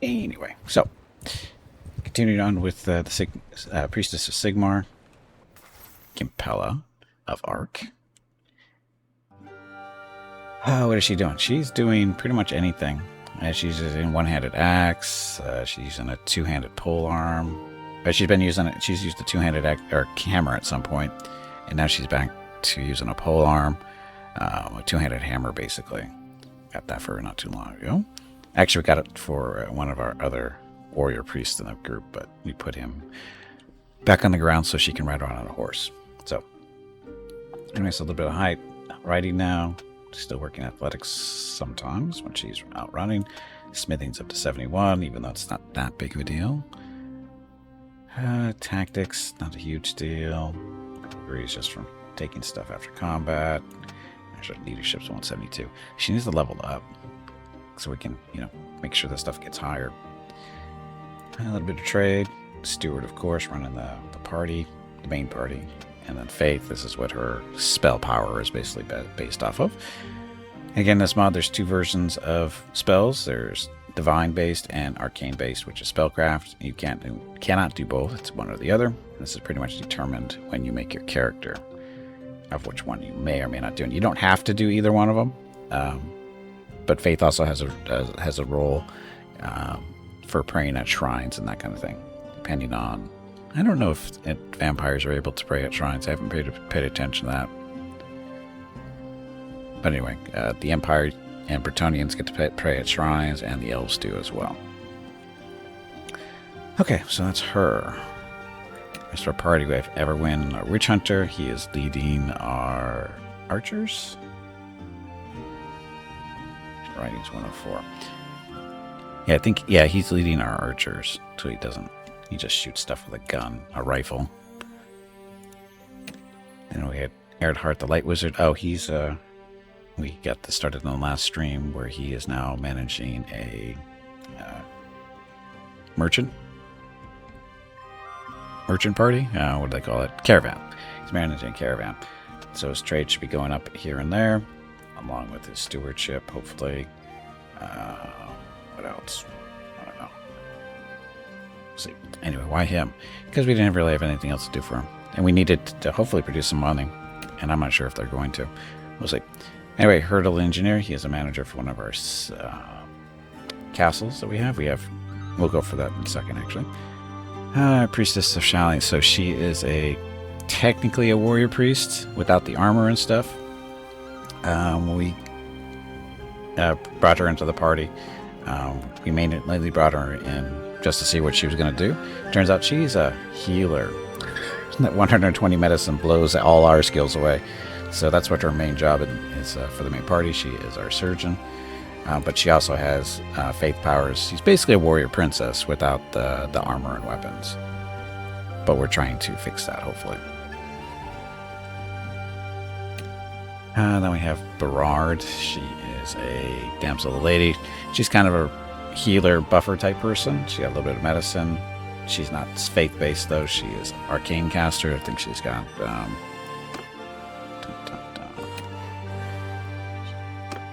Anyway, so continuing on with the Priestess of Sigmar, Kimpella of Arc. What is she doing? She's doing pretty much anything. She's using one-handed axe. She's using a two-handed pole arm. She's been using it. She's used the two-handed hammer at some point, and now she's back to using a pole arm, a two-handed hammer, basically. Got that for not too long ago. Actually, we got it for one of our other warrior priests in the group, but we put him back on the ground so she can ride around on a horse. So, anyway, so a little bit of height, riding now. Still working athletics sometimes when she's out running. Smithing's up to 71, even though it's not that big of a deal. Tactics, not a huge deal. Agrees just from taking stuff after combat. Actually, leadership's 172. She needs to level up so we can, make sure that stuff gets higher. A little bit of trade. Steward, of course, running the party, the main party. And then Faith, this is what her spell power is basically based off of. Again, this mod, there's two versions of spells. There's Divine-based and Arcane-based, which is Spellcraft. You cannot do both. It's one or the other. This is pretty much determined when you make your character of which one you may or may not do. And you don't have to do either one of them. But Faith also has a role for praying at shrines and that kind of thing, depending on... I don't know if vampires are able to pray at shrines. I haven't paid attention to that. But anyway, the Empire and Bretonnians get to pray at shrines, and the Elves do as well. Okay, so that's her. Rest of our party, we have Everwin, our Witch Hunter. He is leading our archers. Writing's 104. Yeah, he's leading our archers, so he doesn't... He just shoots stuff with a gun, a rifle. Then we had Erdhart, the Light Wizard. Oh, he's, we got this started in the last stream where he is now managing a merchant party? What do they call it? Caravan. He's managing a caravan. So his trade should be going up here and there, along with his stewardship, hopefully. What else? I don't know. See. Anyway, why him? Because we didn't really have anything else to do for him. And we needed to hopefully produce some money. And I'm not sure if they're going to. We'll see. Anyway, Hurdle Engineer. He is a manager for one of our castles that we have. We'll go for that in a second, actually. Priestess of Shally. So she is technically a warrior priest without the armor and stuff. We brought her into the party. We mainly brought her in just to see what she was going to do. Turns out she's a healer. That 120 medicine blows all our skills away. So that's what her main job is for the main party. She is our surgeon. But she also has faith powers. She's basically a warrior princess without the armor and weapons. But we're trying to fix that, hopefully. Then we have Berard. She is a damsel lady. She's kind of a healer, buffer type person. She got a little bit of medicine. She's not faith-based, though. She is arcane caster. I think she's got...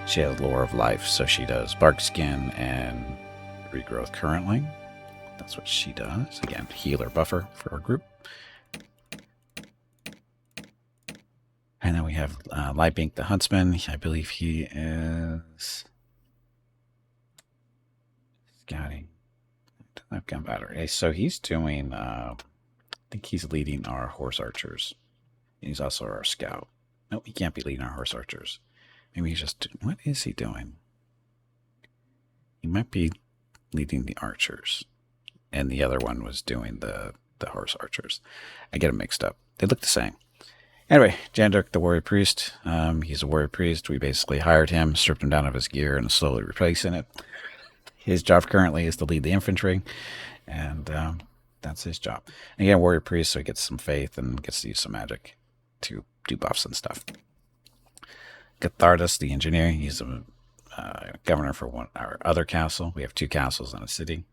she has lore of life, so she does bark skin and regrowth currently. That's what she does. Again, healer buffer for our group. And then we have Lightbink the Huntsman. I believe he is... Scouting. I've gun battery. So he's doing... I think he's leading our horse archers. He's also our scout. No, he can't be leading our horse archers. Maybe he's just... What is he doing? He might be leading the archers. And the other one was doing the horse archers. I get them mixed up. They look the same. Anyway, Janduk, the warrior priest. He's a warrior priest. We basically hired him, stripped him down of his gear, and slowly replacing it. His job currently is to lead the infantry. And that's his job. And again, warrior priest, so he gets some faith and gets to use some magic to do buffs and stuff. Gathardus, the engineer. He's a governor for our other castle. We have 2 castles and a city.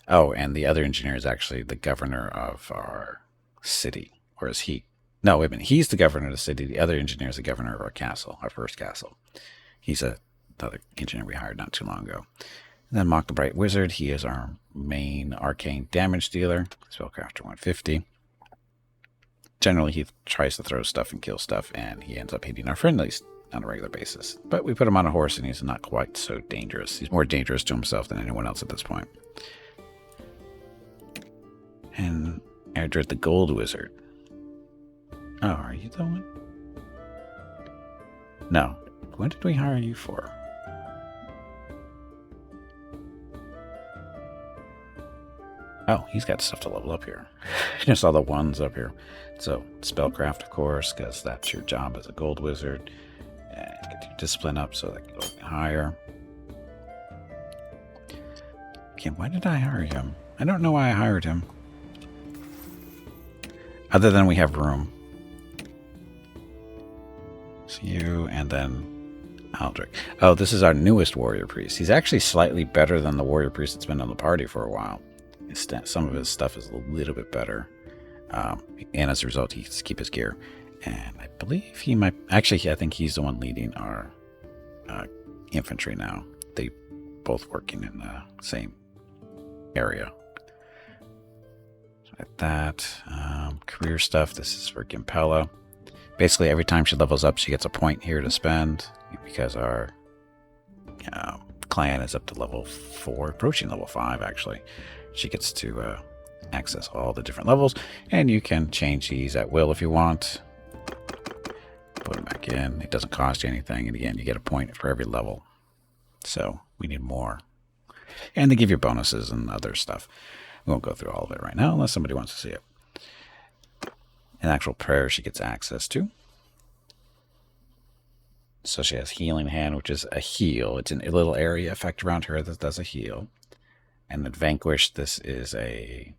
Oh, and the other engineer is actually the governor of our city. Or is he? No, wait a minute. He's the governor of the city. The other engineer is the governor of our castle, our first castle. He's the other engineer we hired not too long ago. And then Mock the Bright Wizard. He is our main arcane damage dealer. Spellcrafter 150. Generally, he tries to throw stuff and kill stuff, and he ends up hitting our friendlies on a regular basis. But we put him on a horse, and he's not quite so dangerous. He's more dangerous to himself than anyone else at this point. And Erdred the Gold Wizard. Oh, are you the one? No. What did we hire you for? Oh, he's got stuff to level up here. Just all the ones up here. So, Spellcraft, of course, because that's your job as a Gold Wizard. And get your Discipline up so that can go higher. Okay, why did I hire him? I don't know why I hired him. Other than we have room. So you, and then Aldrich. Oh, this is our newest Warrior Priest. He's actually slightly better than the Warrior Priest that's been on the party for a while. Some of his stuff is a little bit better. And as a result, he gets to keep his gear. And I believe he might... Actually, I think he's the one leading our infantry now. They both working in the same area. So like that. Career stuff. This is for Gimpella. Basically, every time she levels up, she gets a point here to spend. Because our clan is up to level 4. Approaching level 5, actually. She gets to access all the different levels, and you can change these at will if you want. Put them back in. It doesn't cost you anything, and again, you get a point for every level. So we need more. And they give you bonuses and other stuff. We won't go through all of it right now unless somebody wants to see it. An actual prayer she gets access to. So she has Healing Hand, which is a heal. It's a little area effect around her that does a heal. And then Vanquish, this is a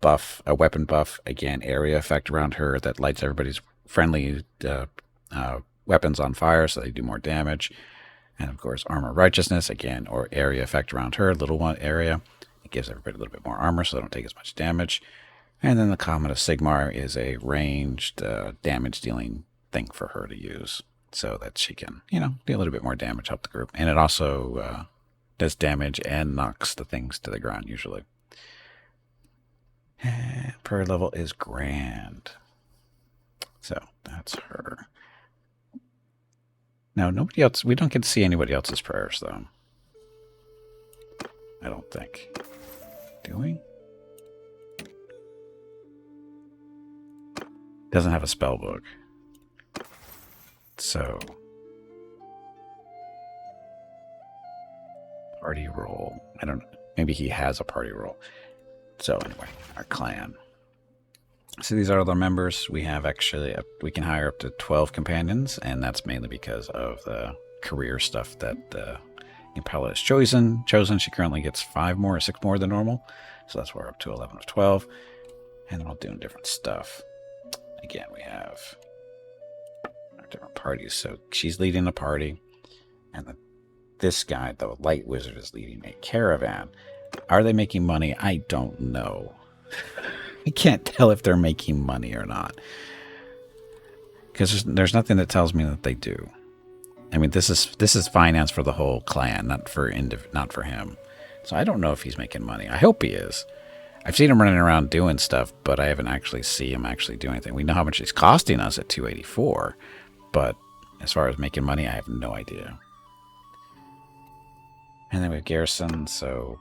buff, a weapon buff. Again, area effect around her that lights everybody's friendly weapons on fire so they do more damage. And of course, Armor Righteousness, again, or area effect around her, little one area. It gives everybody a little bit more armor so they don't take as much damage. And then the Comet of Sigmar is a ranged damage dealing thing for her to use so that she can, do a little bit more damage, help the group. And it also... does damage and knocks the things to the ground usually. And prayer level is grand. So that's her. Now nobody else, we don't get to see anybody else's prayers though. I don't think. Do we? Doesn't have a spell book. So party roll. I don't know. Maybe he has a party roll. So anyway, our clan. So these are the members. We have actually, we can hire up to 12 companions, and that's mainly because of the career stuff that Impella has chosen. She currently gets 5 more or 6 more than normal. So that's why we're up to 11 of 12. And then we'll do different stuff. Again, we have our different parties. So she's leading a party, and this guy, the Light Wizard, is leading a caravan. Are they making money? I don't know. I can't tell if they're making money or not. Because there's nothing that tells me that they do. I mean, this is finance for the whole clan, not for him. So I don't know if he's making money. I hope he is. I've seen him running around doing stuff, but I haven't actually seen him actually do anything. We know how much he's costing us at 284, but as far as making money, I have no idea. And then we have Garrison, so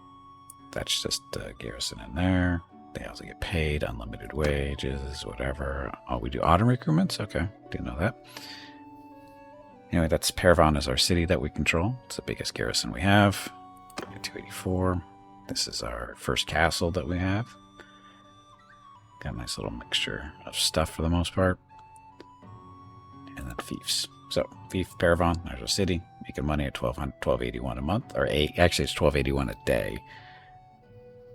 that's just Garrison in there. They also get paid, unlimited wages, whatever. Oh, we do autumn recruitments? Okay, didn't know that. Anyway, that's Paravon is our city that we control. It's the biggest garrison we have. 284. This is our first castle that we have. Got a nice little mixture of stuff for the most part. And then fiefs. So, Fief, Paravon, there's our city, making money at $1281 a month, or actually it's $1281 a day.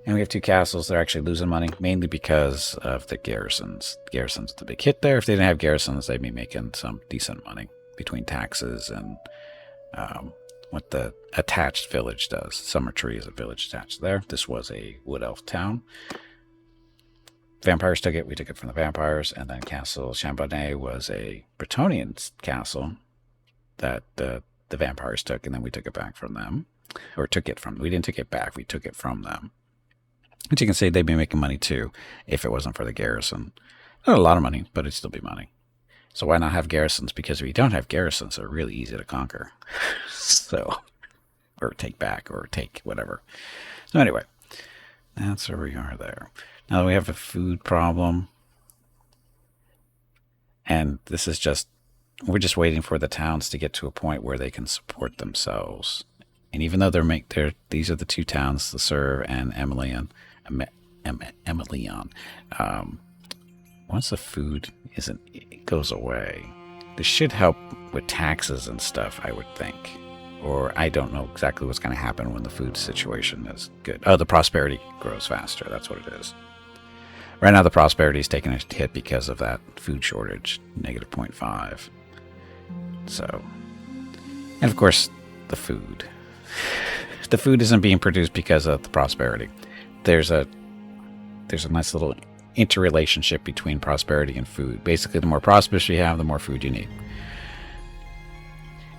And we have 2 castles. They're actually losing money, mainly because of the garrisons. Garrisons the big hit there. If they didn't have garrisons, they'd be making some decent money between taxes and what the attached village does. Summer Tree is a village attached there. This was a wood elf town. Vampires took it. We took it from the vampires. And then Castle Chambonnet was a Bretonian castle that the vampires took, and then we took it back from them. Or took it from. We didn't take it back. We took it from them. But you can say they'd be making money too if it wasn't for the garrison. Not a lot of money, but it'd still be money. So why not have garrisons? Because if you don't have garrisons, they're really easy to conquer. So, or take back, or take whatever. So anyway, that's where we are there. Now we have a food problem. And this is just, we're just waiting for the towns to get to a point where they can support themselves. And even though these are the two towns, the Serve and Emelian. Once the food it goes away, this should help with taxes and stuff, I would think. Or I don't know exactly what's going to happen when the food situation is good. Oh, the prosperity grows faster. That's what it is. Right now, the prosperity is taking a hit because of that food shortage, negative 0.5. So, and of course, the food. The food isn't being produced because of the prosperity. There's a nice little interrelationship between prosperity and food. Basically, the more prosperous you have, the more food you need.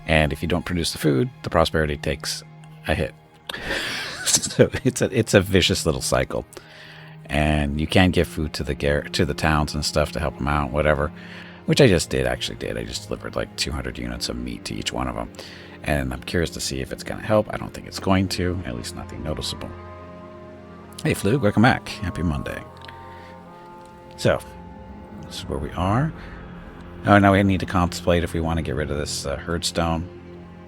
And if you don't produce the food, the prosperity takes a hit. So it's a vicious little cycle. And you can give food to the towns and stuff to help them out, whatever. Which I just did. I just delivered like 200 units of meat to each one of them. And I'm curious to see if it's going to help. I don't think it's going to. At least nothing noticeable. Hey, Flug, welcome back. Happy Monday. So, this is where we are. Oh, now we need to contemplate if we want to get rid of this herdstone.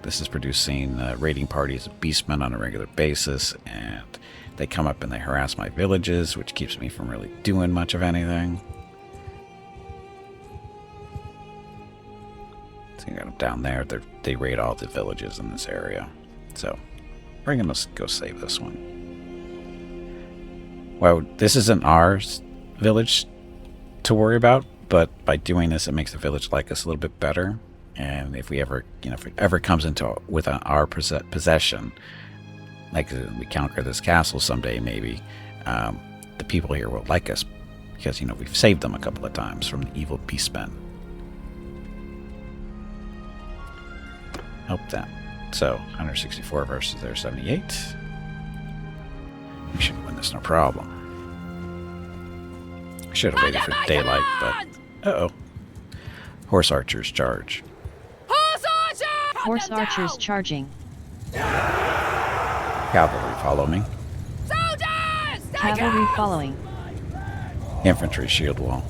This is producing raiding parties of beastmen on a regular basis. And they come up and they harass my villages, which keeps me from really doing much of anything. So you got them down there. They raid all the villages in this area. So we're going to go save this one. Well, this isn't our village to worry about, but by doing this, it makes the village like us a little bit better. And if we ever, if it ever comes into with our possession, like we conquer this castle someday, maybe the people here will like us because we've saved them a couple of times from the evil beastmen. Help them. So 164 versus their 78. We should win this no problem. I should have waited for daylight, but uh-oh. Horse archers charge. Horse archers charging. Cavalry follow me. Soldiers! Cavalry following. Infantry shield wall.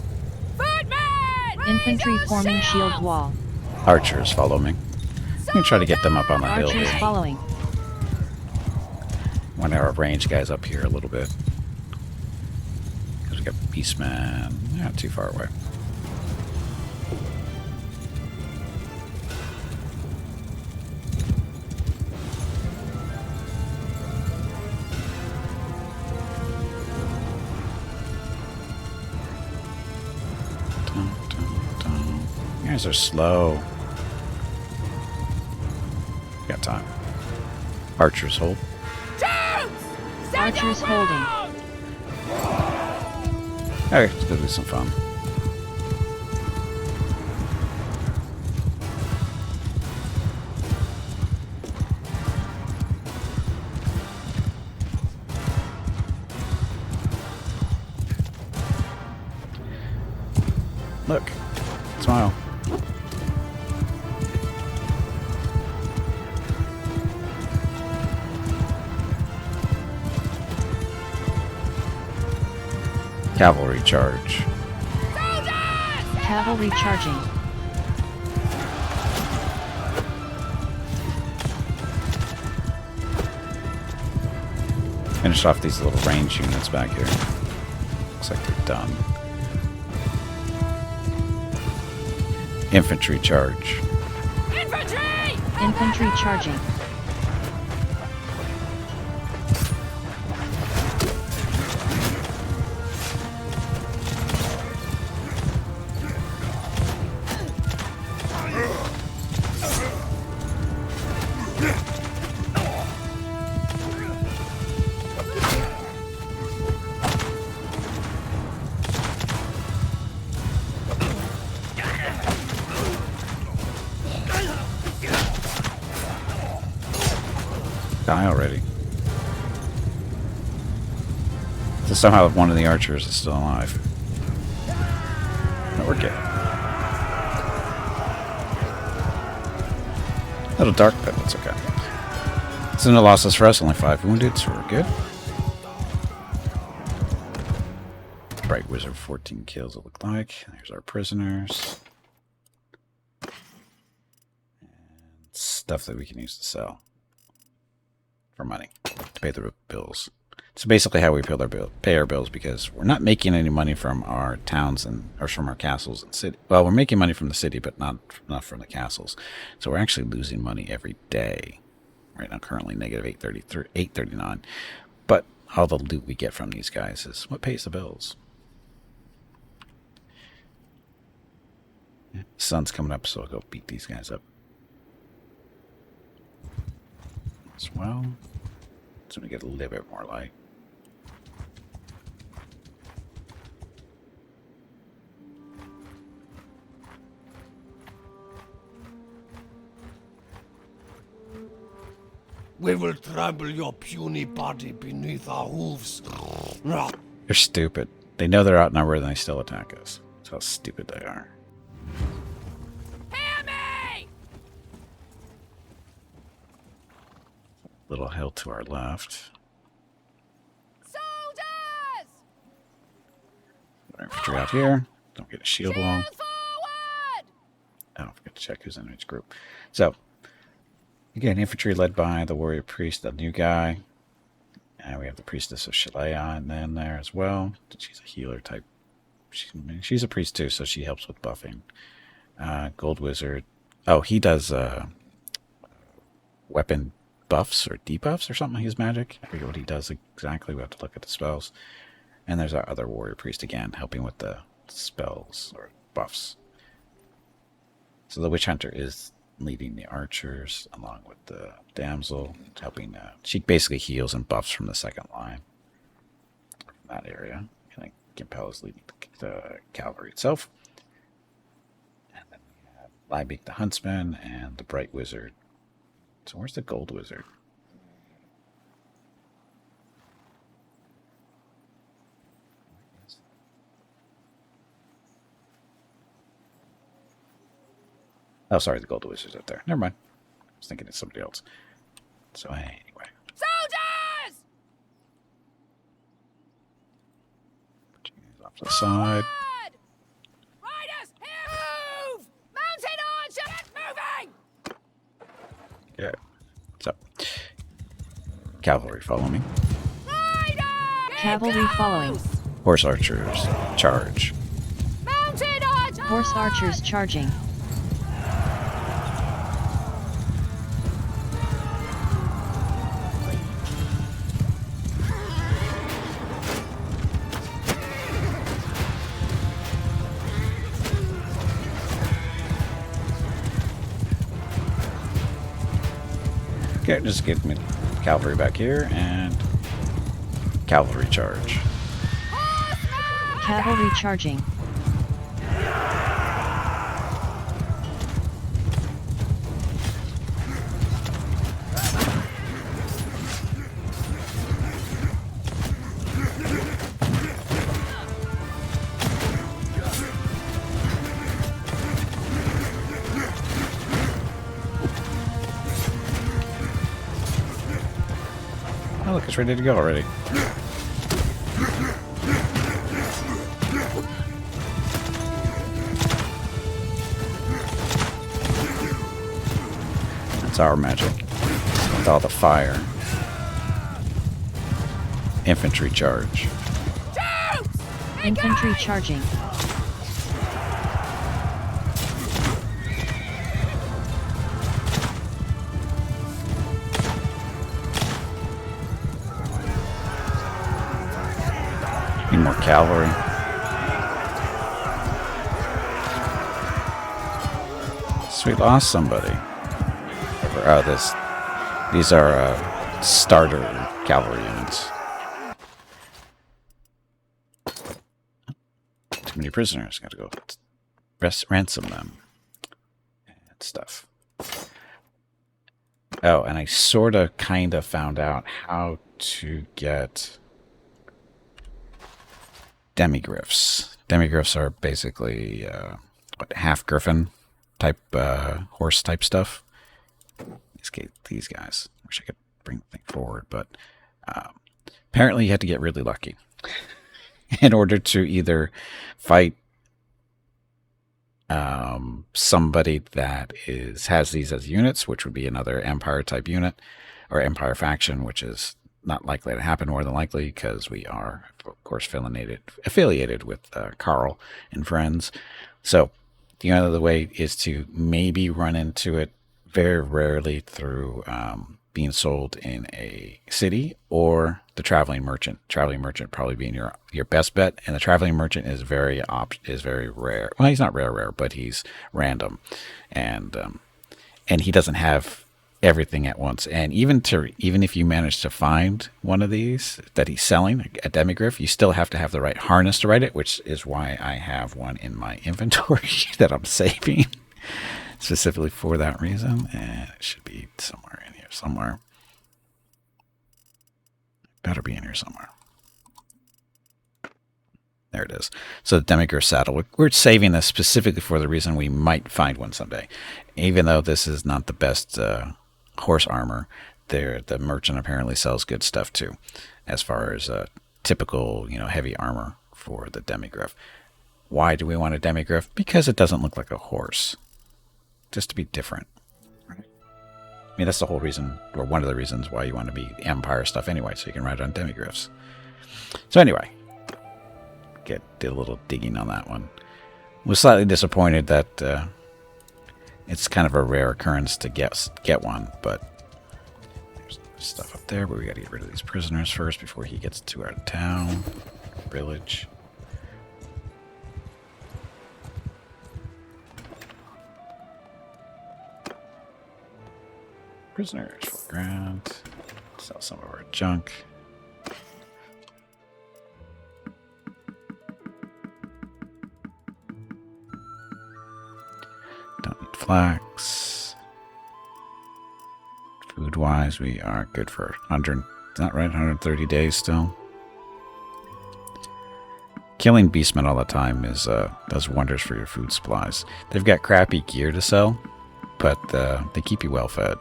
Infantry forming shield wall. Archers follow me. I'm going to try to get them up on the hill Archers here. following. Want our range guys up here a little bit. Because we got beastmen. Not too far away. You guys are slow. Got time. Archers hold. Archers holding. Okay, let's go do some fun. Look. Smile. Cavalry charge. Cavalry charging. Finish off these little range units back here. Looks like they're done. Infantry charge. Infantry! Infantry charging. die already. So somehow one of the archers is still alive. No, we're good. A little dark, but that's okay. It's no losses for us, only 5 wounded, so we're good. Bright Wizard, 14 kills, it looked like. There's our prisoners. And stuff that we can use to sell. For money. To pay the bills. So basically how we pay our bills, because we're not making any money from our towns or from our castles and city. Well, we're making money from the city, but not from the castles. So we're actually losing money every day. Right now, currently negative 839. But all the loot we get from these guys is what pays the bills. The sun's coming up, so I'll go beat these guys up as well. So we get a little bit more light. We will trample your puny body beneath our hooves. They're stupid. They know they're outnumbered and they still attack us. That's how stupid they are. Hear me! Little hill to our left. Soldiers! Infantry out here. Don't get a shield wall. Shield forward! I don't forget to check who's in each group. So, again, infantry led by the warrior priest, the new guy. And we have the priestess of Shalea in there as well. She's a healer type. She's a priest too, so she helps with buffing. Gold wizard. Oh, he does weapon buffs or debuffs or something. He's magic. I forget what he does exactly. We have to look at the spells. And there's our other warrior priest again, helping with the spells or buffs. So the witch hunter is leading the archers along with the damsel, helping. She basically heals and buffs from the second line from that area. And then Gimpel is leading the cavalry itself. And then we have Liebig the huntsman and the bright wizard. So where's the gold wizard? Oh, sorry, the gold wizard's up there. Never mind. I was thinking it's somebody else. So anyway. Soldiers! Put you guys off to the side. Forward! Riders, here move! Mounted archer, get moving! Yeah. So, cavalry, follow me. Riders! Cavalry following. Horse archers, charge. Mounted archer! Horse archers charging. Okay, just give me cavalry back here and cavalry charge. Cavalry charging. Oh, look, it's ready to go already. That's our magic. With all the fire. Infantry charge. Troops! Infantry charging. Need more cavalry. So we lost somebody. These are starter cavalry units. Too many prisoners. Got to go ransom them and stuff. Oh, and I sort of kind of found out how to get demigriffs. Demigriffs are basically half griffin type horse type stuff. These guys. Wish I could bring the thing forward, but apparently you had to get really lucky in order to either fight somebody that has these as units, which would be another Empire type unit or Empire faction, which is not likely to happen more than likely because we are, of course, affiliated with Carl and friends. So the other way is to maybe run into it very rarely through being sold in a city or the traveling merchant. Traveling merchant probably being your best bet, and the traveling merchant is very rare. Well, he's not rare, but he's random, and he doesn't have everything at once. And even if you manage to find one of these that he's selling, a demigriff, you still have to have the right harness to ride it, which is why I have one in my inventory that I'm saving specifically for that reason. And it should be somewhere in here somewhere. Better be in here somewhere. There it is. So the demigriff saddle. We're saving this specifically for the reason we might find one someday. Even though this is not the best horse armor, the merchant apparently sells good stuff too, as far as typical heavy armor for the demigriff. Why do we want a demigriff? Because it doesn't look like a horse. Just to be different. I mean, that's the whole reason, or one of the reasons why you want to be Empire stuff anyway, so you can ride on demigriffs. So anyway, did a little digging on that one. Was slightly disappointed that it's kind of a rare occurrence to get one, but there's stuff up there, but we got to get rid of these prisoners first before he gets to our town, village. Prisoners, 4 grand. Sell some of our junk. Don't need flax. Food-wise, we are good for 100. Is that right? 130 days still. Killing beastmen all the time does wonders for your food supplies. They've got crappy gear to sell, but they keep you well fed.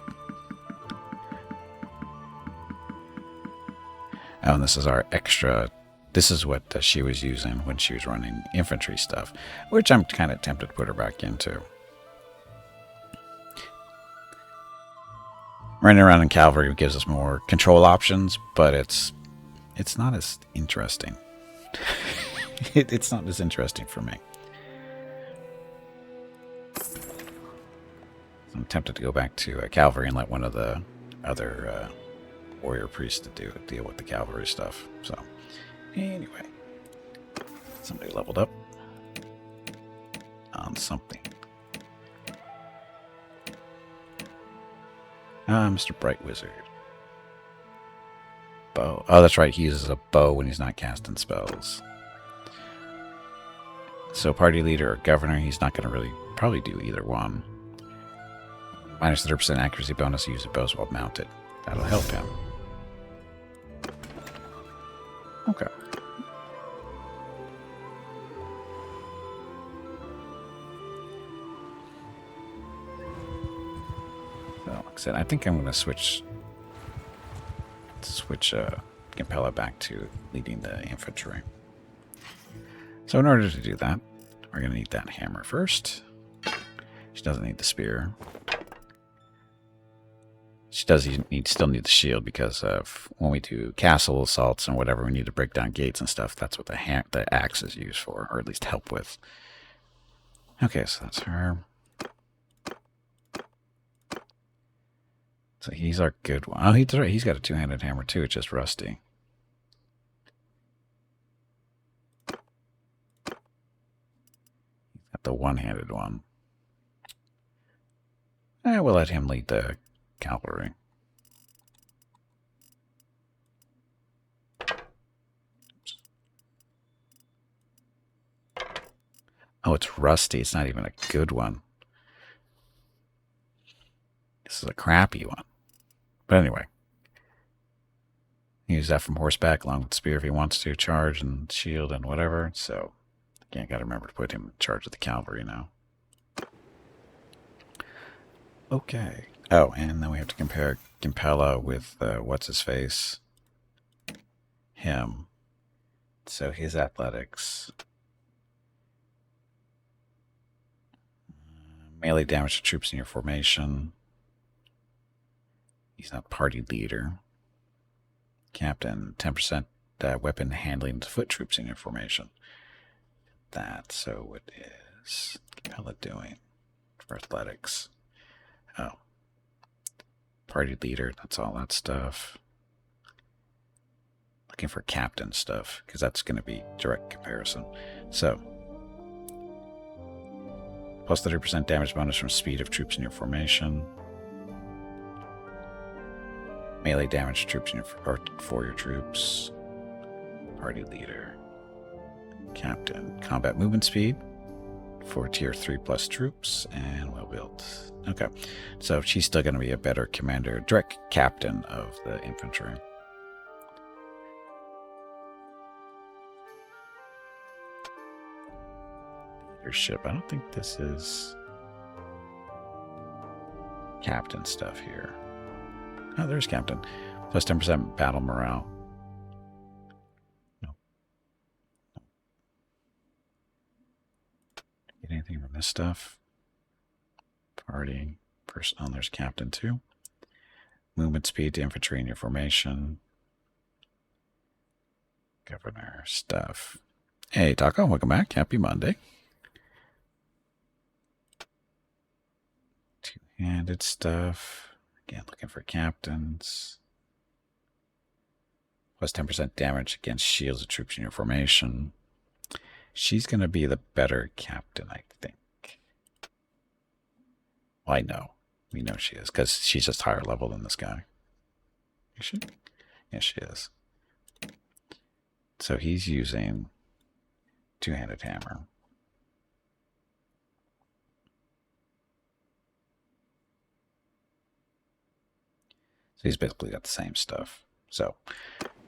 Oh, and this is our extra. This is what she was using when she was running infantry stuff, which I'm kind of tempted to put her back into. Running around in cavalry gives us more control options, but it's not as interesting. It's not as interesting for me. I'm tempted to go back to cavalry and let one of the other warrior priests to deal with the cavalry stuff. So anyway, somebody leveled up on something. Mr. Bright Wizard. Bow. Oh, that's right. He uses a bow when he's not casting spells. So party leader or governor, he's not going to really probably do either one. Minus 30% accuracy bonus, use a bow while mounted. That'll help him. Okay. So, like I said, I think I'm going to switch Capella back to leading the infantry. So in order to do that, we're going to need that hammer first. She doesn't need the spear. She does still need the shield because of when we do castle assaults and whatever, we need to break down gates and stuff. That's what the axe is used for, or at least help with. Okay, so that's her. So he's our good one. Oh, he's got a two-handed hammer too. It's just rusty. He's got the one-handed one. We'll let him lead the cavalry. Oh, it's rusty. It's not even a good one. This is a crappy one. But anyway. Use that from horseback along with spear if he wants to, charge and shield and whatever. So, again, got to remember to put him in charge of the cavalry now. Okay. Oh, and then we have to compare Gimpella with what's-his-face? Him. So his athletics. Melee damage to troops in your formation. He's not party leader. Captain, 10% weapon handling to foot troops in your formation. That, so what is Gimpella doing for athletics? Oh. Party leader, that's all that stuff. Looking for captain stuff, because that's going to be direct comparison. So, plus 30% damage bonus from speed of troops in your formation. Melee damage to troops in your, for your troops. Party leader. Captain. Combat movement speed for tier 3 plus troops, and well built. Okay, so she's still going to be a better commander, direct captain of the infantry. Leadership. I don't think this is captain stuff here. Oh, there's captain. Plus 10% battle morale. No. Get anything from this stuff? Party. Person. Oh, there's captain too. Movement speed to infantry in your formation. Governor stuff. Hey, Taco, welcome back. Happy Monday. Two-handed stuff. Again, looking for captains. Plus 10% damage against shields of troops in your formation. She's going to be the better captain, I think. Well, I know. We know she is, because she's just higher level than this guy. Is she? Yes, she is. So he's using two-handed hammer. So he's basically got the same stuff. So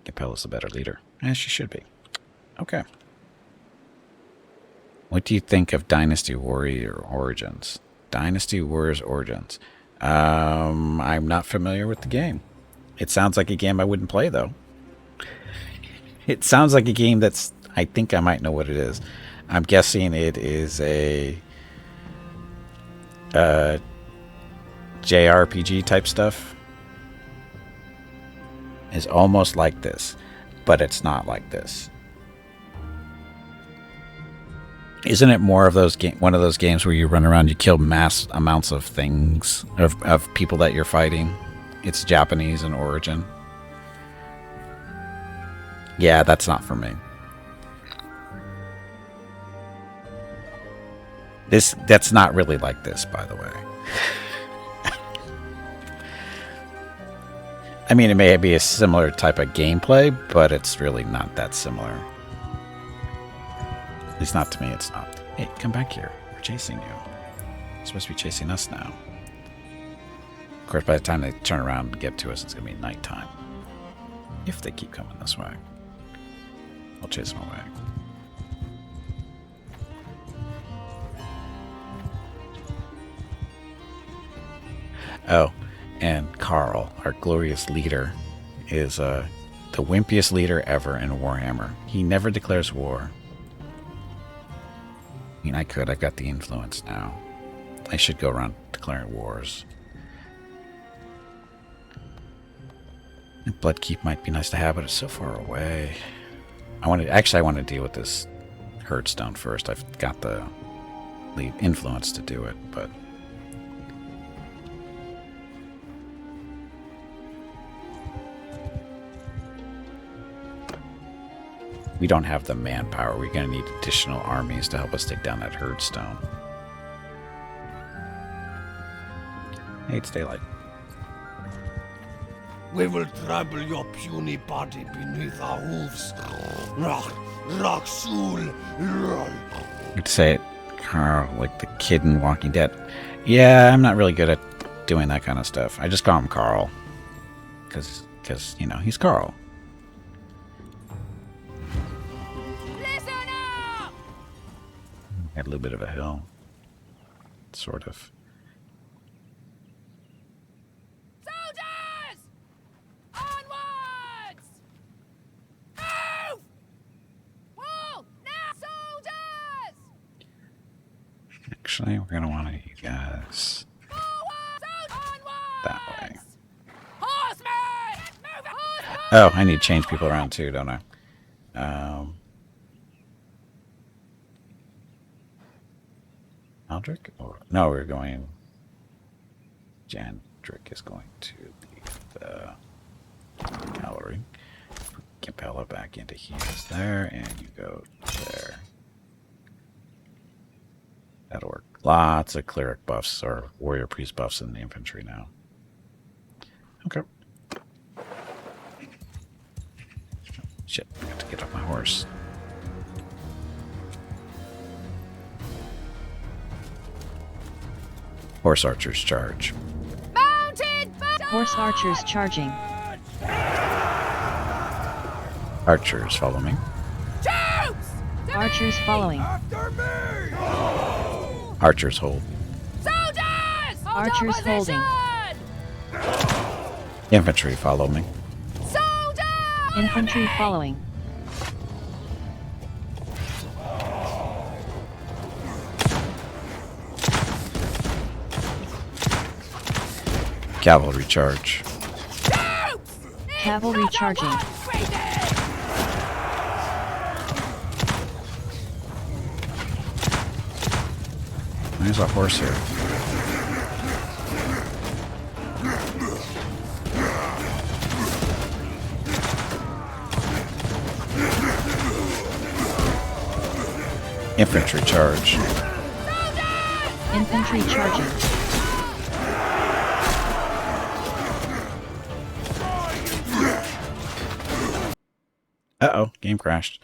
Gimpella's the better leader, as she should be. Okay. What do you think of Dynasty Warrior Origins? Dynasty Warriors Origins. I'm not familiar with the game. It sounds like a game I wouldn't play, though. It sounds like a game that's... I think I might know what it is. I'm guessing it is a... JRPG type stuff. Is almost like this, but it's not like this. Isn't it more of those one of those games where you run around, you kill mass amounts of things, of people that you're fighting? It's Japanese in origin. Yeah, that's not for me. That's not really like this, by the way. I mean, it may be a similar type of gameplay, but it's really not that similar. At least not to me, it's not. Hey, come back here. We're chasing you. You're supposed to be chasing us now. Of course, by the time they turn around and get to us, it's going to be nighttime. If they keep coming this way. I'll chase them away. Oh, and Carl, our glorious leader, is the wimpiest leader ever in Warhammer. He never declares war. I mean, I've got the influence now. I should go around declaring wars. Bloodkeep might be nice to have, but it's so far away. I want to deal with this Herdstone first. I've got the influence to do it, but we don't have the manpower. We're going to need additional armies to help us take down that Herdstone. Hey, it's daylight. We will trample your puny body beneath our hooves. Rock soul. I'd say it, Carl, like the kid in Walking Dead. Yeah, I'm not really good at doing that kind of stuff. I just call him Carl. Because you know, he's Carl. Listen up! Had a little bit of a hill. Sort of. Soldiers! Onwards! Move! Wall! Now! Soldiers! Actually, we're going to want you guys Forward! Onwards! that way. Horsemen! Move it! Horsemen! Oh, I need to change people around too, don't I? Aldrich? Or, no, we're going... Jandrick is going to the cavalry. Capella back into here is there, and you go there. That'll work. Lots of cleric buffs or warrior priest buffs in the infantry now. Okay. Shit, I have to get off my horse. Horse archers charge. Mounted! Horse archers charging. Archers follow me. Troops! To Archers me! following. After me! Archers hold. Soldiers! Hold Archers your holding. position! Infantry follow me. Soldiers! Infantry following. Cavalry charge. Troops! Cavalry charging. There's a horse here. Infantry charge. Infantry charging. Uh-oh, game crashed.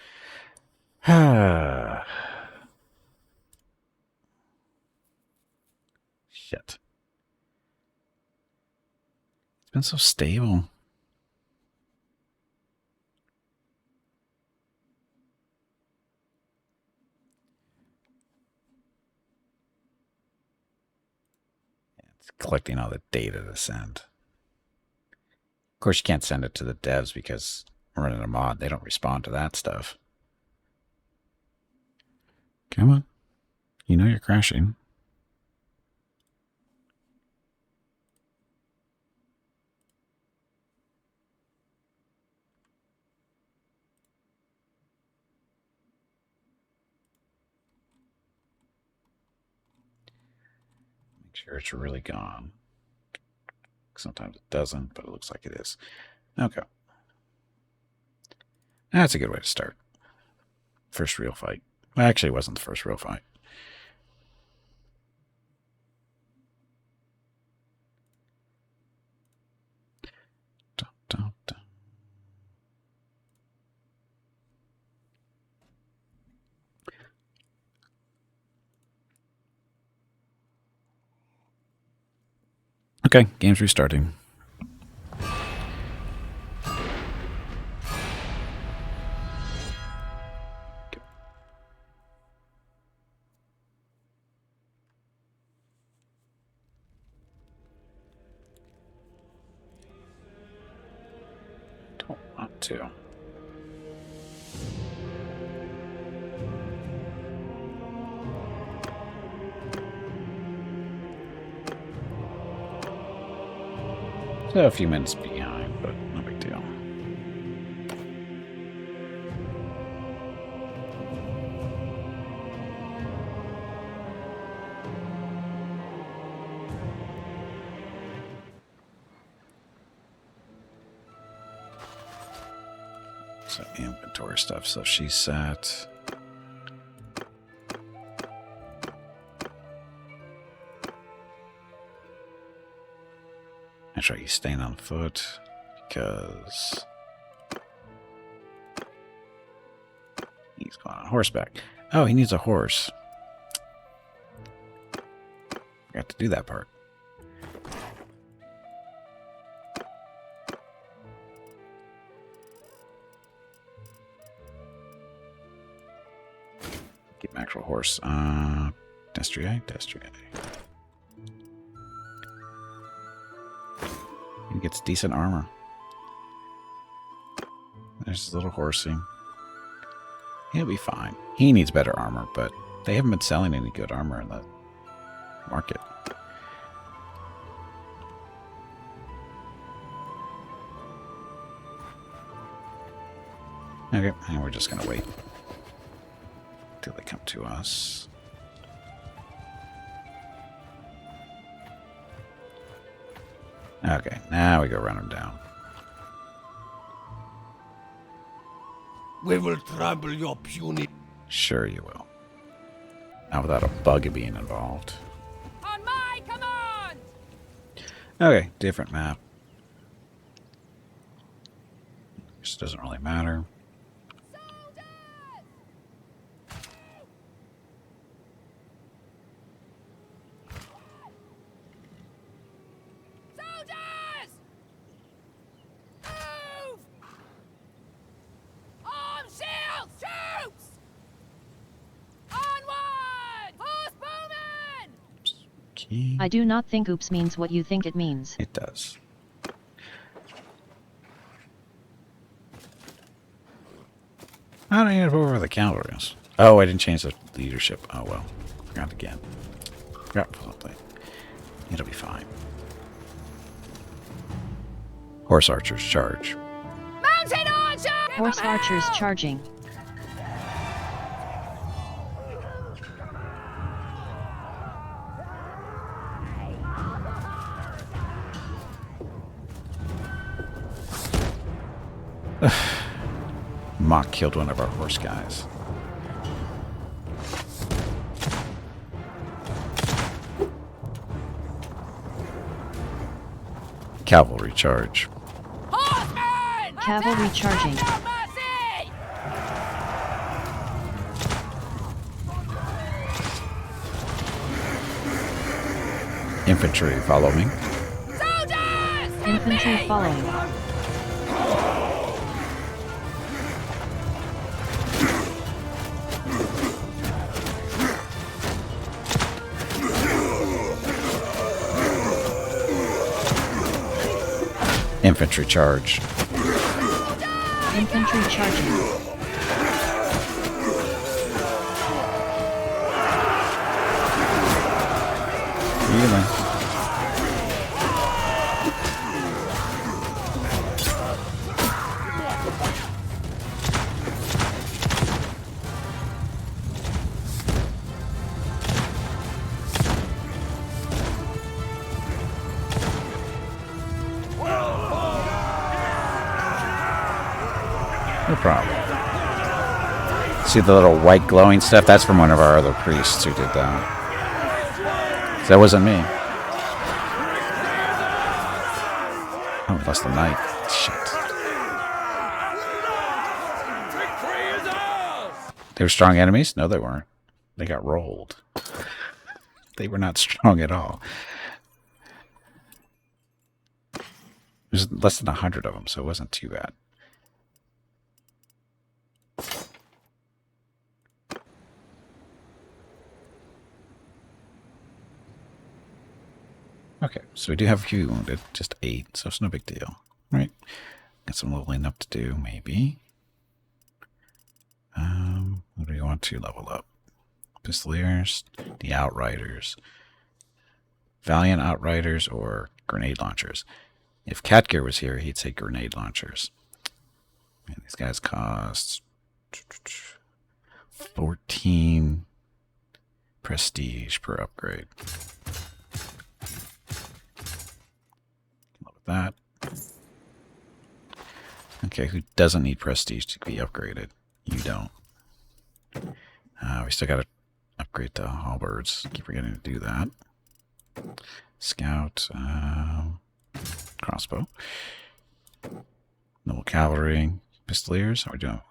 Shit. It's been so stable. It's collecting all the data to send. Of course, you can't send it to the devs because we're running a mod. They don't respond to that stuff. Come on. You know you're crashing. Make sure it's really gone. Sometimes it doesn't, but it looks like it is. Okay. That's a good way to start. First real fight. Well, actually, it wasn't the first real fight. Dun, dun, dun. Okay, game's restarting. Don't want to. So a few minutes behind, but no big deal. So inventory stuff. So she's set. That's right, he's staying on foot because he's going on horseback. Oh, he needs a horse. Forgot to do that part. Keep actual horse. Destrier. He gets decent armor. There's his little horsey. He'll be fine. He needs better armor, but they haven't been selling any good armor in the market. Okay, and we're just gonna wait till they come to us. Okay, now we go run them down. We will trample your puny. Sure you will. Not without a bug being involved. On my command! Okay, different map. This doesn't really matter. Soldiers! Move! Arms, shields, troops! Onward! Horsewoman! Okay. I do not think oops means what you think it means. It does. I don't even know where the cavalry is. Oh, I didn't change the leadership. Oh well. Forgot again. Forgot something. It'll be fine. Horse archers charge. Mounted archer! Horse archers charging. Mock killed one of our horse guys. Cavalry charge. Horsemen! Cavalry Attack! charging. No mercy! Infantry follow me. Soldiers! Help Infantry me! following. Infantry charge. Infantry charging. Healing. No problem. See the little white glowing stuff? That's from one of our other priests who did that. That wasn't me. Oh, lost the knight. Shit. They were strong enemies? No, they weren't. They got rolled. They were not strong at all. There's less than 100 of them, so it wasn't too bad. Okay, so we do have a few wounded, just 8, so it's no big deal, right? Got some leveling up to do, maybe. What do we want to level up? Pistoliers, the Outriders. Valiant Outriders or Grenade Launchers. If Catgear was here, he'd say Grenade Launchers. And these guys cost 14 prestige per upgrade. That. Okay, who doesn't need prestige to be upgraded? You don't. We still got to upgrade the halberds. Keep forgetting to do that. Scout, crossbow, noble cavalry, pistoliers. How are we doing?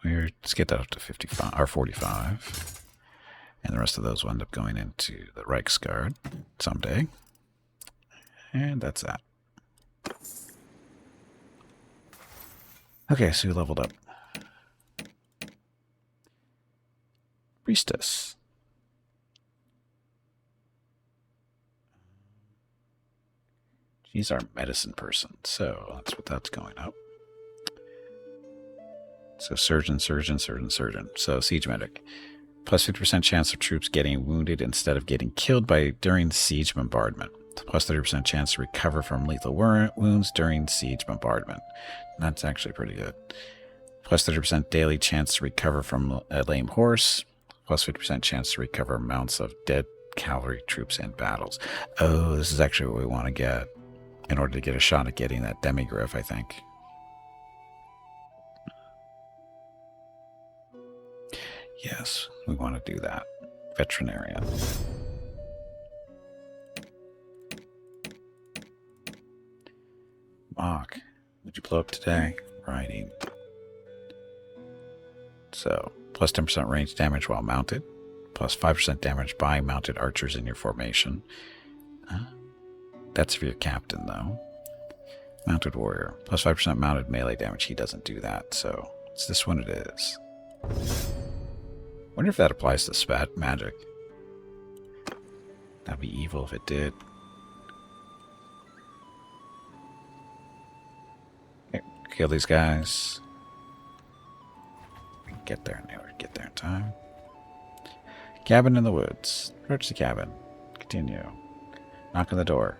Let's get that up to 55 or 45, and the rest of those will end up going into the Reichsguard someday. And that's that. Okay, so we leveled up. Priestess. He's our medicine person, so that's what that's going up. So surgeon. So siege medic. Plus 50% chance of troops getting wounded instead of getting killed during the siege bombardment. Plus 30% chance to recover from lethal wounds during siege bombardment. That's actually pretty good. Plus 30% daily chance to recover from a lame horse. Plus 50% chance to recover amounts of dead cavalry troops in battles. Oh, this is actually what we want to get in order to get a shot at getting that demigriff, I think. Yes, we want to do that. Veterinarian. Mock, would you blow up today? Riding. So, plus 10% range damage while mounted. Plus 5% damage by mounted archers in your formation. That's for your captain, though. Mounted warrior. Plus 5% mounted melee damage. He doesn't do that, so it's this one it is. Wonder if that applies to spat magic. That'd be evil if it did. Okay, kill these guys. We can get there in order to get there in time. Cabin in the woods. Approach the cabin. Continue. Knock on the door.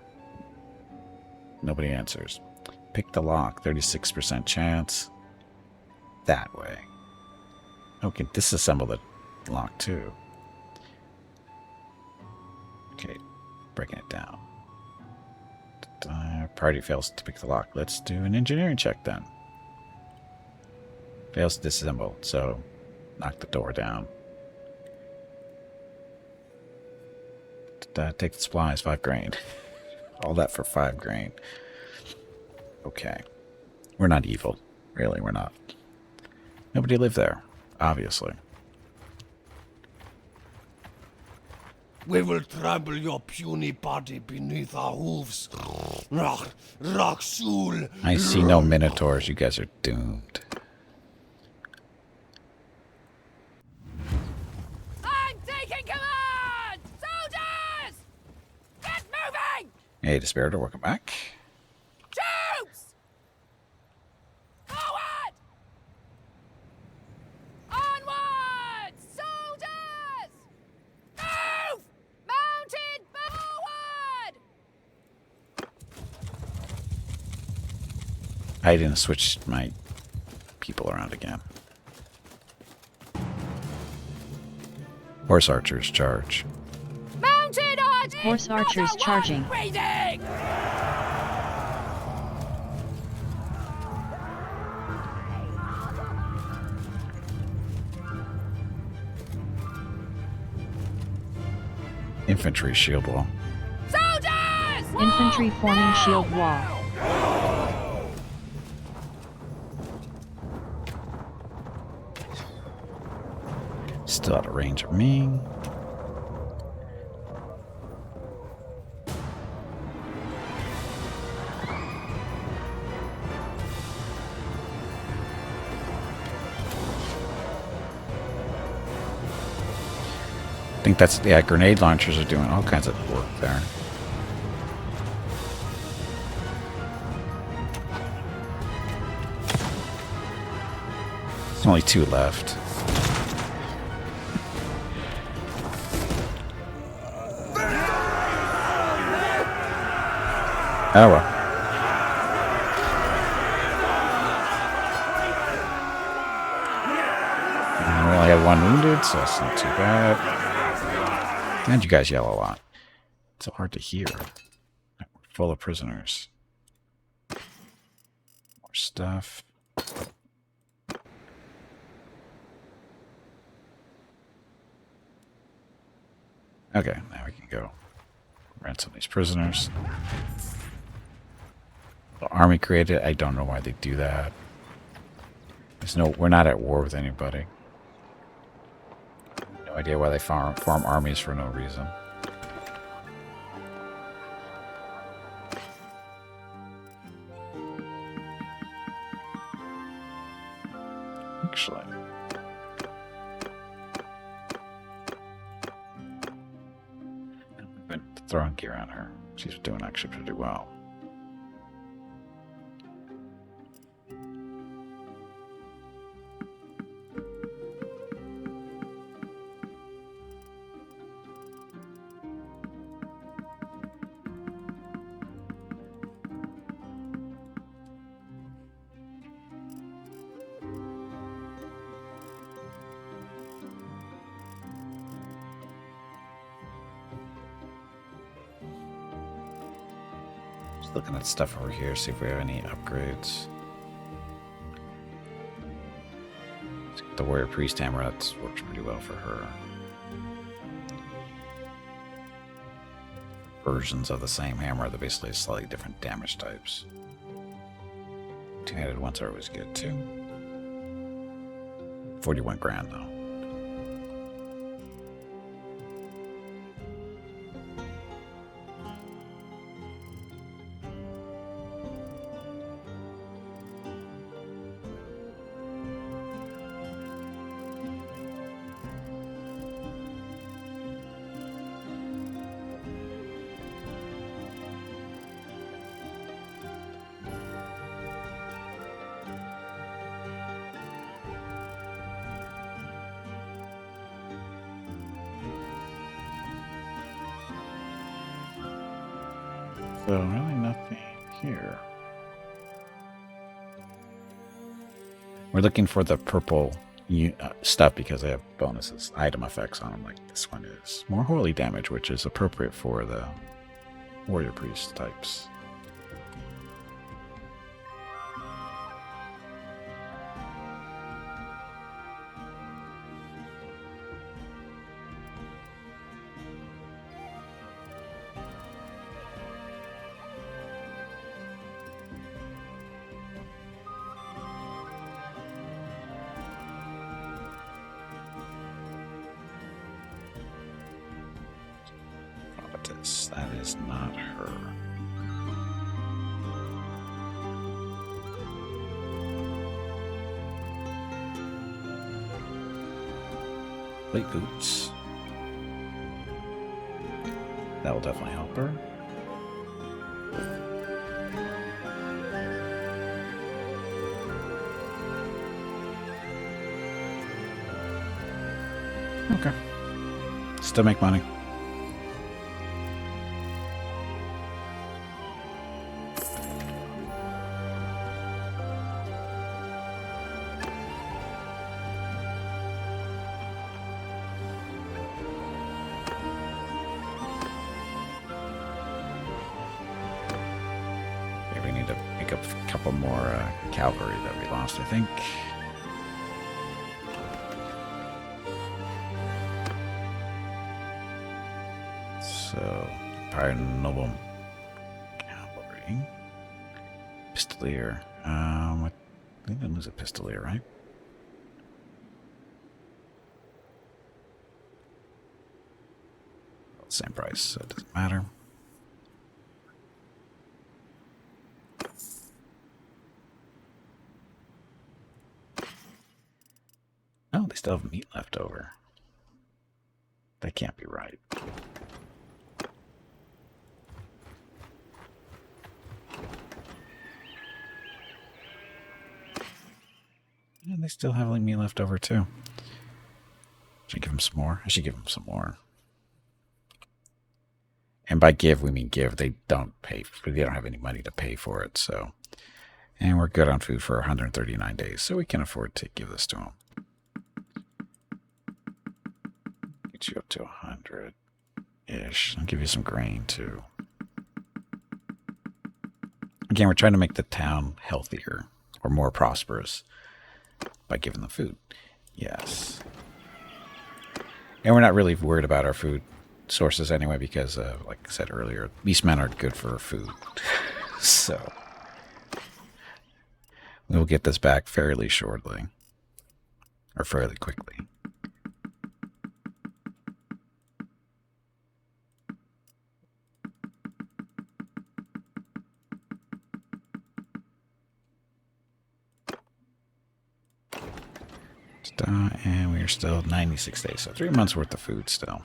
Nobody answers. Pick the lock. 36% chance. That way. Okay, disassemble the lock too. Okay, breaking it down. Party fails to pick the lock. Let's do an engineering check then. Fails to disassemble, so knock the door down. Take the supplies, 5 grain. All that for 5 grain. Okay. We're not evil. Really, we're not. Nobody lived there, obviously. We will trample your puny body beneath our hooves. Raksul. I see no minotaurs. You guys are doomed. I'm taking command! Soldiers! Get moving! Hey, Desperator, welcome back. Troops! Forward! Onward! Soldiers! Move! Mounted forward! I didn't switch my people around again. Horse archers charge. Mounted archers! Horse archers charging. Reading! Infantry shield wall. Soldiers! Infantry forming shield wall. Still out of range of me. I think that's, yeah, grenade launchers are doing all kinds of work there. There's only 2 left. Oh well. And we only had 1 wounded, so that's not too bad. And you guys yell a lot. It's so hard to hear. We're full of prisoners. More stuff. Okay, now we can go ransom these prisoners. The army created. I don't know why they do that. We're not at war with anybody. No idea why they farm armies for no reason. Actually, we've been throwing gear on her. She's doing actually pretty well. Looking at stuff over here, see if we have any upgrades. The warrior priest hammer, that works pretty well for her. Versions of the same hammer, they're basically slightly different damage types. Two-handed ones are always good too. 41 grand though. So really nothing here. We're looking for the purple stuff because they have bonuses, item effects on them. Like this one is more holy damage, which is appropriate for the warrior priest types. That is not her. Plate boots. That will definitely help her. Okay. Still make money. Couple more cavalry that we lost, I think. So, Empire Noble Cavalry. Pistolier. I think I lose a Pistolier, right? Same price, so it doesn't matter. Oh, they still have meat left over. That can't be right. And they still have like meat left over too. Should I give them some more? I should give them some more. And by give, we mean give. They don't pay for, they don't have any money to pay for it, so. And we're good on food for 139 days, so we can afford to give this to them. Get you up to 100-ish. I'll give you some grain too. Again, we're trying to make the town healthier or more prosperous by giving them food. Yes. And we're not really worried about our food sources anyway because, like I said earlier, beastmen are good for food. So we'll get this back fairly shortly. Or fairly quickly. And we are still 96 days, so 3 months worth of food still.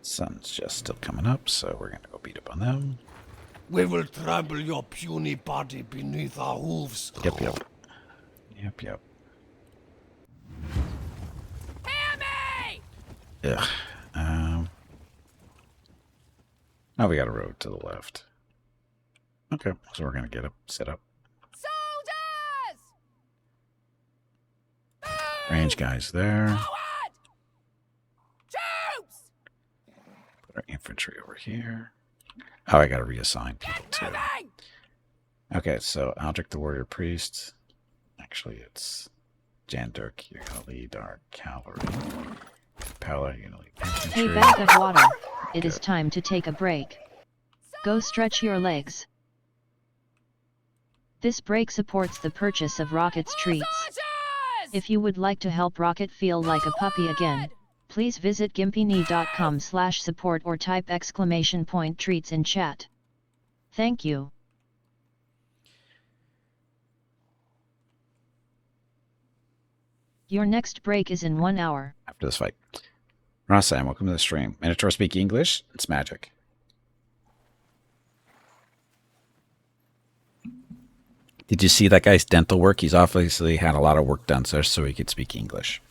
Sun's just still coming up, so we're going to go beat up on them. We will trample your puny body beneath our hooves. Yep. Yep. Hear me! Ugh. Oh, we got a road to the left. Okay, so we're going to get up, set up. Soldiers! Range guys there. Forward! Troops! Put our infantry over here. Oh, I gotta reassign people too. Moving! Okay, so Aldrich the Warrior Priest. Actually, it's Jandurk. You're gonna lead our cavalry. Pella, you're gonna lead infantry. Hey, bag of water. It is time to take a break. Go stretch your legs. This break supports the purchase of Rocket's treats. Archers! If you would like to help Rocket feel like a puppy again, please visit gimpyknee.com/support or type !treats in chat. Thank you. Your next break is in 1 hour. After this fight. Rassam, welcome to the stream. Minotaur speak English? It's magic. Did you see that guy's dental work? He's obviously had a lot of work done so he could speak English.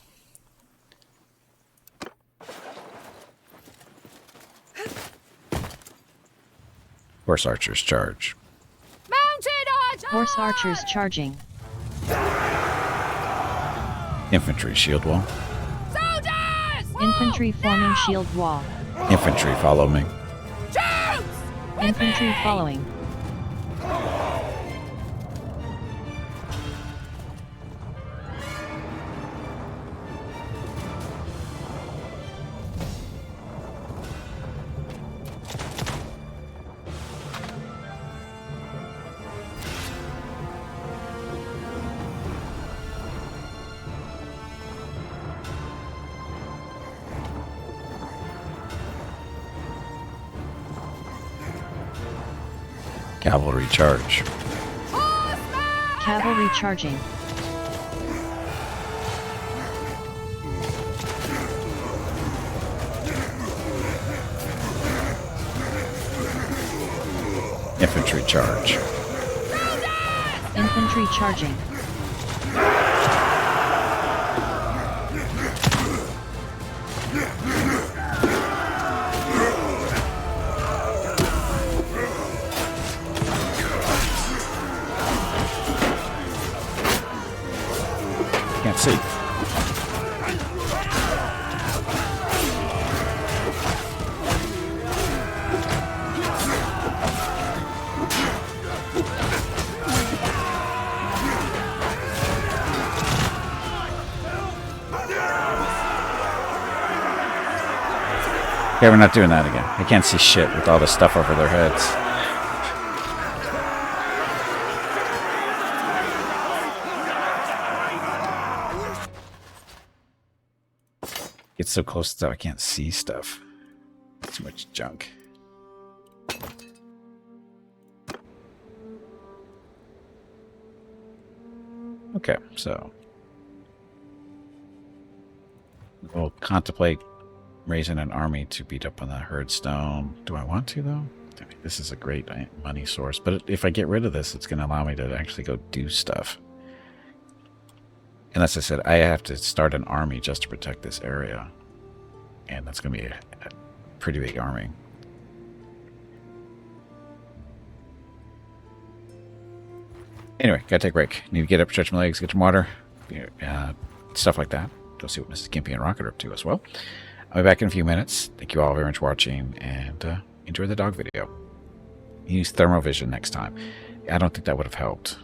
Horse archers charge. Mounted archers! Horse archers charging. Infantry shield wall. Soldiers! Infantry forming shield wall. Infantry follow me. Troops! With Infantry me! following. Cavalry charge. Horsemen! Cavalry charging. Infantry charge. Infantry charging. Can't see. Okay, we're not doing that again. I can't see shit with all the stuff over their heads. It's so close that I can't see stuff. Too much junk. Okay, so we'll contemplate raising an army to beat up on the Herdstone. Do I want to, though? I mean, this is a great money source, but if I get rid of this, it's going to allow me to actually go do stuff. And as I said, I have to start an army just to protect this area. And that's going to be a pretty big army. Anyway, gotta take a break. Need to get up, stretch my legs, get some water, stuff like that. Go see what Mrs. Gimpy and Rocket are up to as well. I'll be back in a few minutes. Thank you all very much for watching, and enjoy the dog video. Use thermovision next time. I don't think that would have helped.